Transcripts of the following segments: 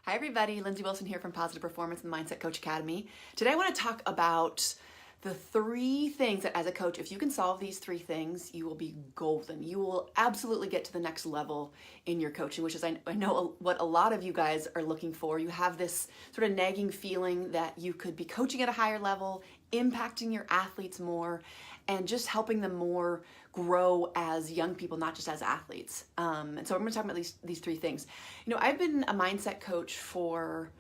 Hi everybody, Lindsey Wilson here from Positive Performance and Mindset Coach Academy. Today I want to talk about the 3 things that as a coach, if you can solve these 3 things, you will be golden. You will absolutely get to the next level in your coaching, which is I know what a lot of you guys are looking for. You have this sort of nagging feeling that you could be coaching at a higher level, impacting your athletes more, and just helping them more grow as young people, not just as athletes. And so I'm going to talk about these 3 things. I've been a mindset coach for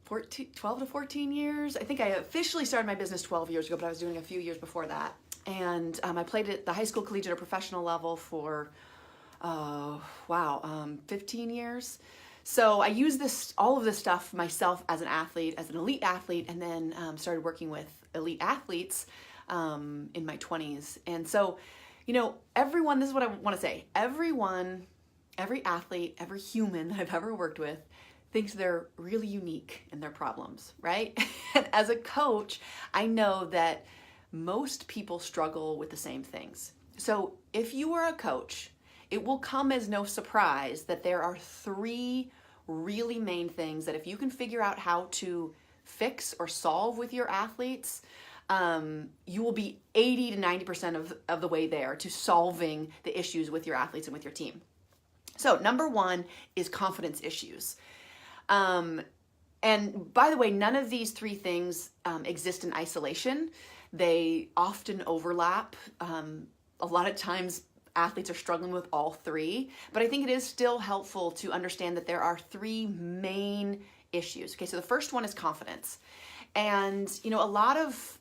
12 to 14 years. I think I officially started my business 12 years ago, but I was doing a few years before that. And I played at the high school, collegiate, or professional level for 15 years. So I use all of this stuff myself as an athlete, as an elite athlete, and then started working with elite athletes in my 20s. And so, everyone, this is what I want to say. Everyone, every athlete, every human that I've ever worked with thinks they're really unique in their problems, right? And as a coach, I know that most people struggle with the same things. So if you are a coach, it will come as no surprise that there are 3 really main things that if you can figure out how to fix or solve with your athletes, you will be 80 to 90% of the way there to solving the issues with your athletes and with your team. So number 1 is confidence issues. And by the way, none of these 3 things exist in isolation. They often overlap. A lot of times athletes are struggling with all 3, but I think it is still helpful to understand that there are 3 main issues. Okay, so the first one is confidence. And, a lot of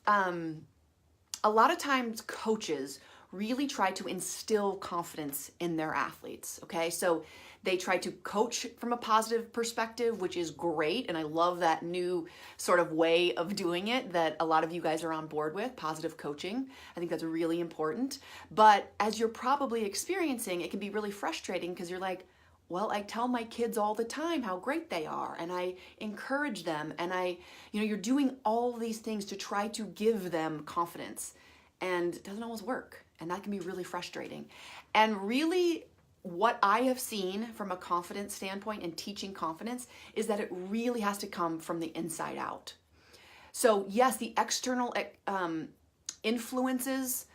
times coaches really try to instill confidence in their athletes. Okay, so they try to coach from a positive perspective, which is great. And I love that new sort of way of doing it that a lot of you guys are on board with, positive coaching. I think that's really important. But as you're probably experiencing, it can be really frustrating because you're like, well, I tell my kids all the time how great they are, and I encourage them, and you're doing all these things to try to give them confidence, and it doesn't always work, and that can be really frustrating. And really, what I have seen from a confidence standpoint and teaching confidence is that it really has to come from the inside out. So yes, the external influences,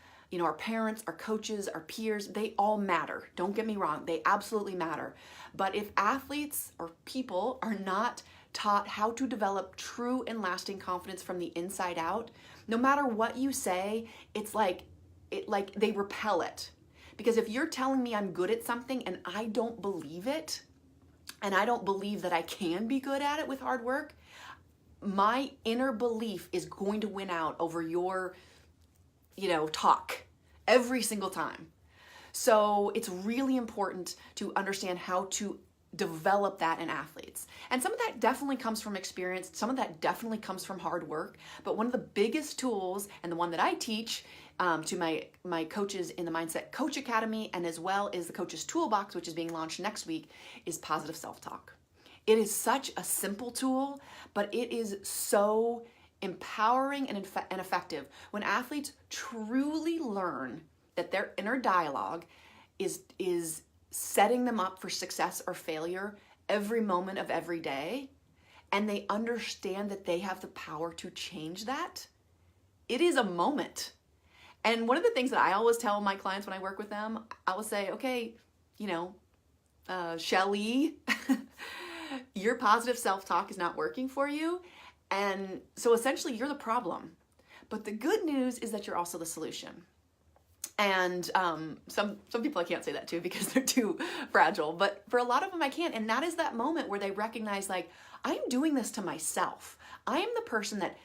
our parents, our coaches, our peers, they all matter. Don't get me wrong. They absolutely matter. But if athletes or people are not taught how to develop true and lasting confidence from the inside out, no matter what you say, it's like they repel it. Because if you're telling me I'm good at something and I don't believe it, and I don't believe that I can be good at it with hard work, my inner belief is going to win out over your talk every single time. So it's really important to understand how to develop that in athletes. And some of that definitely comes from experience. Some of that definitely comes from hard work. But one of the biggest tools, and the one that I teach to my coaches in the Mindset Coach Academy, and as well as the Coach's Toolbox, which is being launched next week, is positive self-talk. It is such a simple tool, but it is so empowering and effective when athletes truly learn that their inner dialogue is setting them up for success or failure every moment of every day, and they understand that they have the power to change that. It is a moment. And one of the things that I always tell my clients when I work with them, I will say, okay, Shelly, your positive self-talk is not working for you. And so essentially you're the problem. But the good news is that you're also the solution. And some people I can't say that to because they're too fragile. But for a lot of them I can. And that is that moment where they recognize, like, I'm doing this to myself. I am the person that,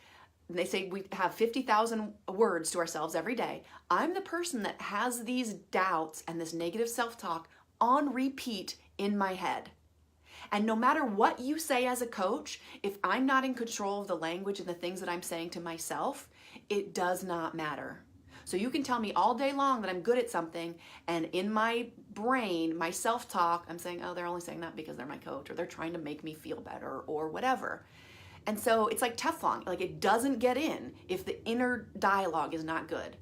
they say we have 50,000 words to ourselves every day. I'm the person that has these doubts and this negative self-talk on repeat in my head. And no matter what you say as a coach, if I'm not in control of the language and the things that I'm saying to myself, it does not matter. So you can tell me all day long that I'm good at something, and in my brain, my self-talk, I'm saying, oh, they're only saying that because they're my coach, or they're trying to make me feel better, or whatever. And so it's like Teflon, like it doesn't get in if the inner dialogue is not good.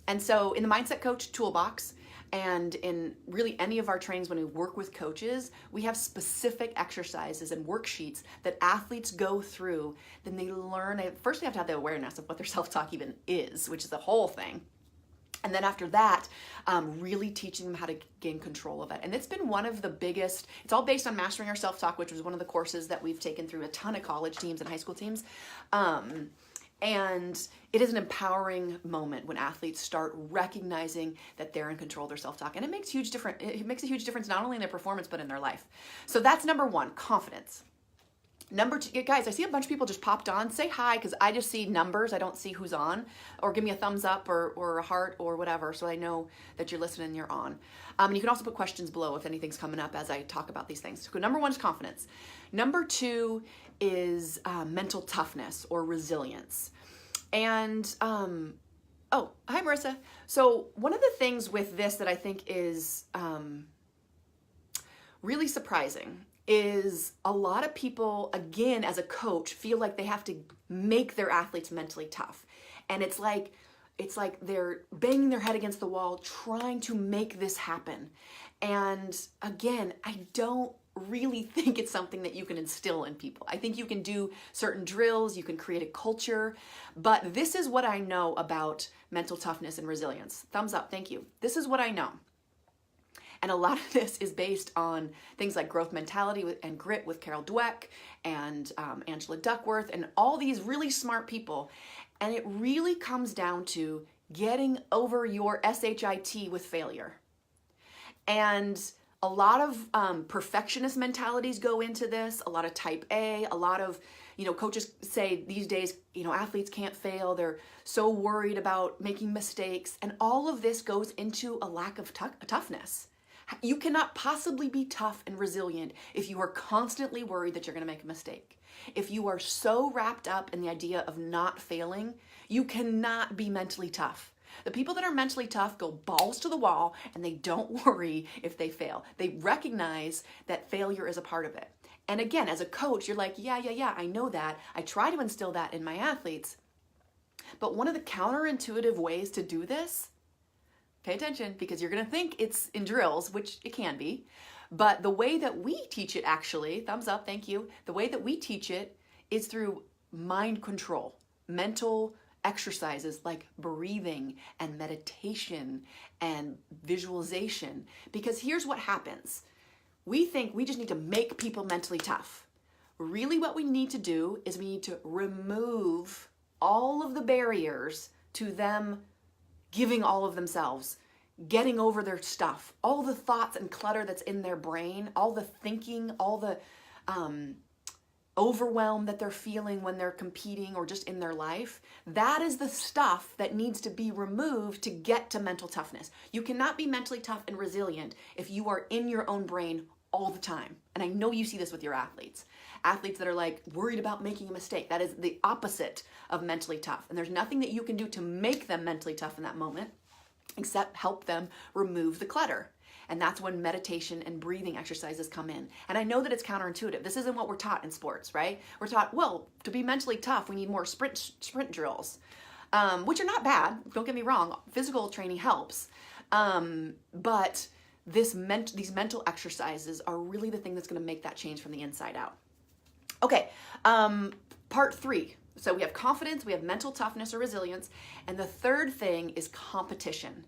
And so in the Mindset Coach Toolbox, And in really any of our trainings, when we work with coaches, we have specific exercises and worksheets that athletes go through. Then they learn, first they have to have the awareness of what their self-talk even is, which is the whole thing. And then after that, really teaching them how to gain control of it. And it's been one of the biggest, it's all based on Mastering Our Self-Talk, which was one of the courses that we've taken through a ton of college teams and high school teams. And it is an empowering moment when athletes start recognizing that they're in control of their self-talk. And it makes a huge difference not only in their performance, but in their life. So that's number one, confidence. Number two, guys, I see a bunch of people just popped on. Say hi, because I just see numbers. I don't see who's on. Or give me a thumbs up or a heart or whatever, so I know that you're listening and you're on. And you can also put questions below if anything's coming up as I talk about these things. So number one is confidence. Number two is mental toughness or resilience. And, oh, hi, Marissa. So one of the things with this that I think is really surprising is a lot of people, again, as a coach, feel like they have to make their athletes mentally tough. And it's like they're banging their head against the wall trying to make this happen. And again, I don't really think it's something that you can instill in people. I think you can do certain drills, you can create a culture, but this is what I know about mental toughness and resilience. Thumbs up, thank you. This is what I know. And a lot of this is based on things like growth mentality and grit with Carol Dweck and Angela Duckworth and all these really smart people. And it really comes down to getting over your SHIT with failure. And a lot of perfectionist mentalities go into this, a lot of type A, a lot of, coaches say these days, athletes can't fail. They're so worried about making mistakes. And all of this goes into a lack of toughness. You cannot possibly be tough and resilient if you are constantly worried that you're going to make a mistake. If you are so wrapped up in the idea of not failing, you cannot be mentally tough. The people that are mentally tough go balls to the wall and they don't worry if they fail. They recognize that failure is a part of it. And again, as a coach, you're like, yeah, I know that. I try to instill that in my athletes. But one of the counterintuitive ways to do this, pay attention, because you're going to think it's in drills, which it can be. But the way that we teach it actually, thumbs up, thank you. The way that we teach it is through mind control, mental exercises like breathing and meditation and visualization. Because here's what happens. We think we just need to make people mentally tough. Really what we need to do is we need to remove all of the barriers to them giving all of themselves, getting over their stuff, all the thoughts and clutter that's in their brain, all the thinking, all the overwhelm that they're feeling when they're competing or just in their life. That is the stuff that needs to be removed to get to mental toughness. You cannot be mentally tough and resilient if you are in your own brain all the time. And I know you see this with your athletes. Athletes that are like worried about making a mistake. That is the opposite of mentally tough. And there's nothing that you can do to make them mentally tough in that moment except help them remove the clutter. And that's when meditation and breathing exercises come in. And I know that it's counterintuitive. This isn't what we're taught in sports, right? We're taught, well, to be mentally tough, we need more sprint drills, which are not bad. Don't get me wrong. Physical training helps. But these mental exercises are really the thing that's going to make that change from the inside out. Okay, part 3. So we have confidence, we have mental toughness or resilience, and the third thing is competition.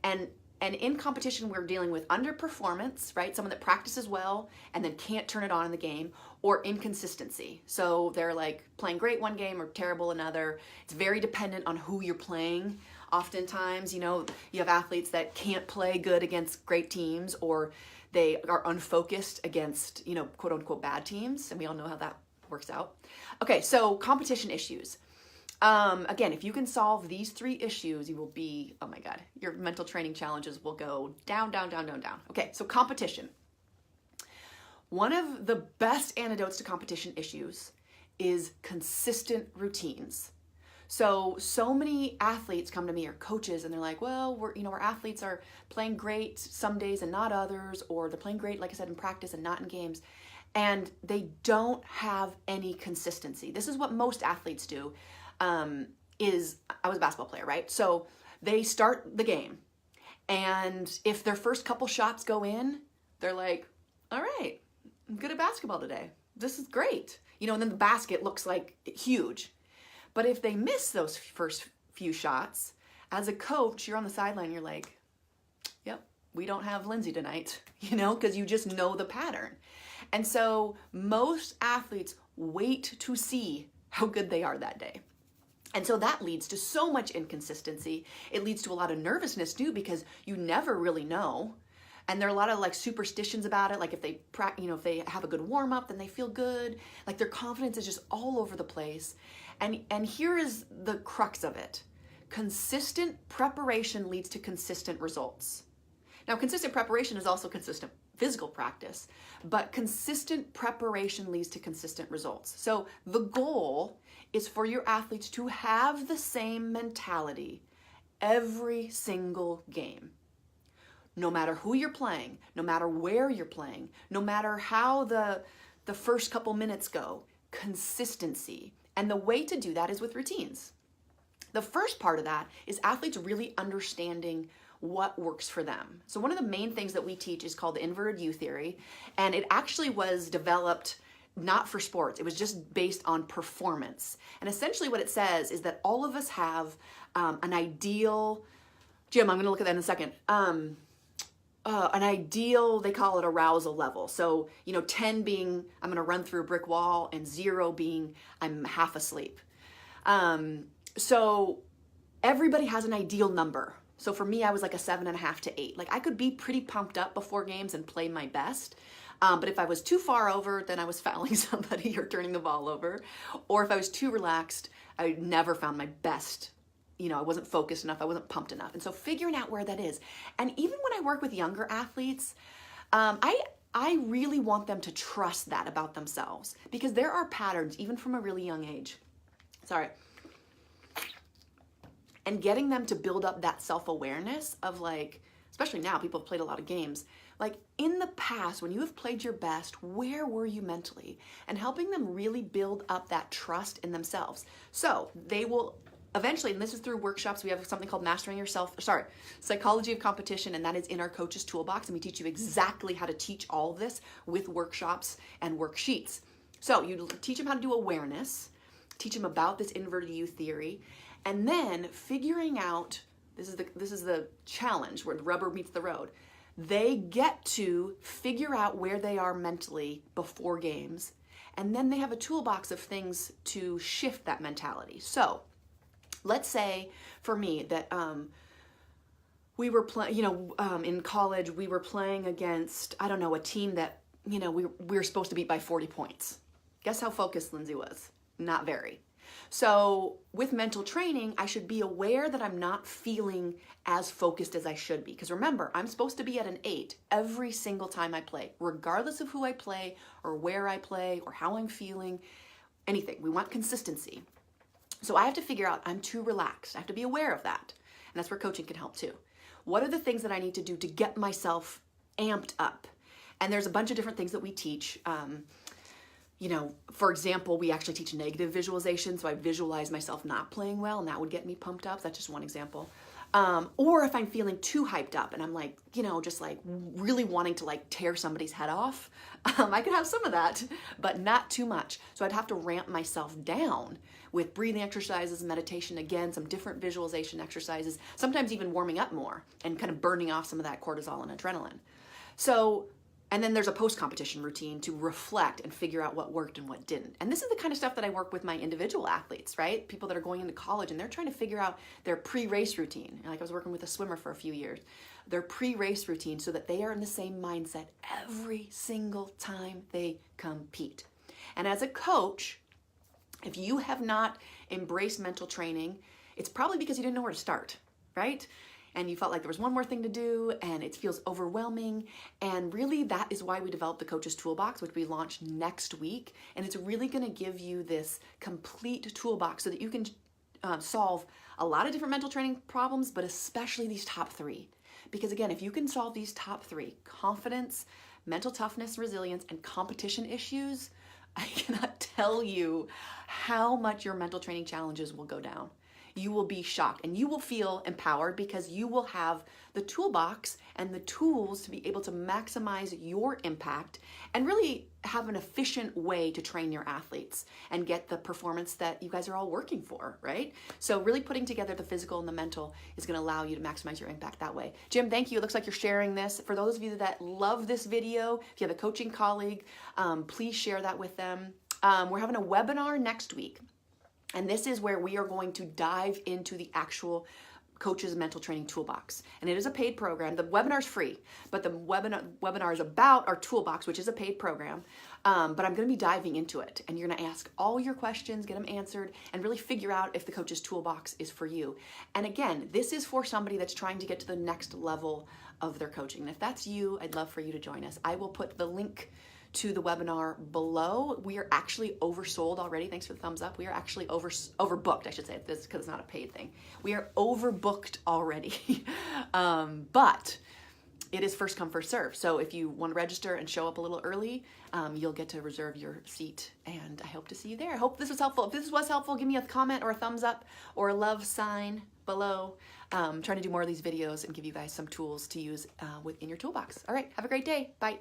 And in competition, we're dealing with underperformance, right? Someone that practices well and then can't turn it on in the game, or inconsistency. So they're like playing great one game or terrible another. It's very dependent on who you're playing. Oftentimes, you have athletes that can't play good against great teams, or they are unfocused against, quote unquote bad teams. And we all know how that works out. Okay, so competition issues. Again, if you can solve these 3 issues, you will be, oh my God, your mental training challenges will go down, down, down, down, down. Okay, so competition. One of the best antidotes to competition issues is consistent routines. So many athletes come to me, or coaches, and they're like, well, our athletes are playing great some days and not others, or they're playing great, like I said, in practice and not in games. And they don't have any consistency. This is what most athletes do. I was a basketball player, right? So they start the game And if their first couple shots go in, they're like, all right, I'm good at basketball today. This is great. You know, and then the basket looks like huge. But if they miss those first few shots, as a coach, you're on the sideline, you're like, yep, we don't have Lindsey tonight, you know, because you just know the pattern. And so most athletes wait to see how good they are that day. And so that leads to so much inconsistency. It leads to a lot of nervousness too, because you never really know. And there are a lot of like superstitions about it. Like if they, if they have a good warm up, then they feel good. Like their confidence is just all over the place. And here is the crux of it. Consistent preparation leads to consistent results. Now, consistent preparation is also consistent physical practice, but consistent preparation leads to consistent results. So the goal is for your athletes to have the same mentality every single game. No matter who you're playing, no matter where you're playing, no matter how the first couple minutes go, consistency. And the way to do that is with routines. The first part of that is athletes really understanding what works for them. So one of the main things that we teach is called the inverted U theory, and it actually was developed not for sports. It was just based on performance. And essentially what it says is that all of us have an ideal, Jim, I'm going to look at that in a second, an ideal, they call it arousal level. So, 10 being I'm going to run through a brick wall, and 0 being I'm half asleep. So everybody has an ideal number. So for me, I was like a 7.5 to 8. Like I could be pretty pumped up before games and play my best. But if I was too far over, then I was fouling somebody or turning the ball over. Or if I was too relaxed, I never found my best. I wasn't focused enough. I wasn't pumped enough. And so figuring out where that is. And even when I work with younger athletes, I really want them to trust that about themselves, because there are patterns even from a really young age. Sorry. And getting them to build up that self-awareness of like, especially now, people have played a lot of games. Like in the past, when you have played your best, where were you mentally? And helping them really build up that trust in themselves. So they will eventually, and this is through workshops, we have something called Psychology of Competition, and that is in our Coach's Toolbox. And we teach you exactly how to teach all of this with workshops and worksheets. So you teach them how to do awareness, teach them about this inverted U theory, and then figuring out, this is the challenge where the rubber meets the road. They get to figure out where they are mentally before games, and then they have a toolbox of things to shift that mentality. So let's say for me that we were playing, in college, we were playing against, a team that, we were supposed to beat by 40 points. Guess how focused Lindsey was? Not very. So with mental training, I should be aware that I'm not feeling as focused as I should be. Because remember, I'm supposed to be at an 8 every single time I play, regardless of who I play or where I play or how I'm feeling, anything. We want consistency. So I have to figure out I'm too relaxed. I have to be aware of that. And that's where coaching can help too. What are the things that I need to do to get myself amped up? And there's a bunch of different things that we teach. For example, we actually teach negative visualization. So I visualize myself not playing well, and that would get me pumped up. That's just one example. Or if I'm feeling too hyped up and I'm like, just like really wanting to like tear somebody's head off, I could have some of that, but not too much. So I'd have to ramp myself down with breathing exercises, meditation, again, some different visualization exercises, sometimes even warming up more and kind of burning off some of that cortisol and adrenaline. So, and then there's a post-competition routine to reflect and figure out what worked and what didn't. And this is the kind of stuff that I work with my individual athletes, right? People that are going into college and they're trying to figure out their pre-race routine. Like I was working with a swimmer for a few years. Their pre-race routine so that they are in the same mindset every single time they compete. And as a coach, if you have not embraced mental training, it's probably because you didn't know where to start, right? And you felt like there was one more thing to do and it feels overwhelming. And really that is why we developed the Coach's Toolbox, which we launch next week. And it's really gonna give you this complete toolbox so that you can solve a lot of different mental training problems, but especially these top 3. Because again, if you can solve these top 3, confidence, mental toughness, resilience, and competition issues, I cannot tell you how much your mental training challenges will go down. you will be shocked and you will feel empowered because you will have the toolbox and the tools to be able to maximize your impact and really have an efficient way to train your athletes and get the performance that you guys are all working for, right? So really putting together the physical and the mental is going to allow you to maximize your impact that way. Jim, thank you. It looks like you're sharing this. For those of you that love this video, if you have a coaching colleague, please share that with them. We're having a webinar next week, and this is where we are going to dive into the actual Coach's Mental Training Toolbox. And it is a paid program. The webinar is free, but the webinar is about our Toolbox, which is a paid program. But I'm going to be diving into it, and you're going to ask all your questions, get them answered, and really figure out if the Coach's Toolbox is for you. And again, this is for somebody that's trying to get to the next level of their coaching. And if that's you, I'd love for you to join us. I will put the link to the webinar below. We are actually oversold already. Thanks for the thumbs up. We are actually overbooked, I should say, this because it's not a paid thing. We are overbooked already. But it is first come, first serve. So if you want to register and show up a little early, you'll get to reserve your seat. And I hope to see you there. I hope this was helpful. If this was helpful, give me a comment or a thumbs up or a love sign below. Trying to do more of these videos and give you guys some tools to use within your toolbox. All right, have a great day. Bye.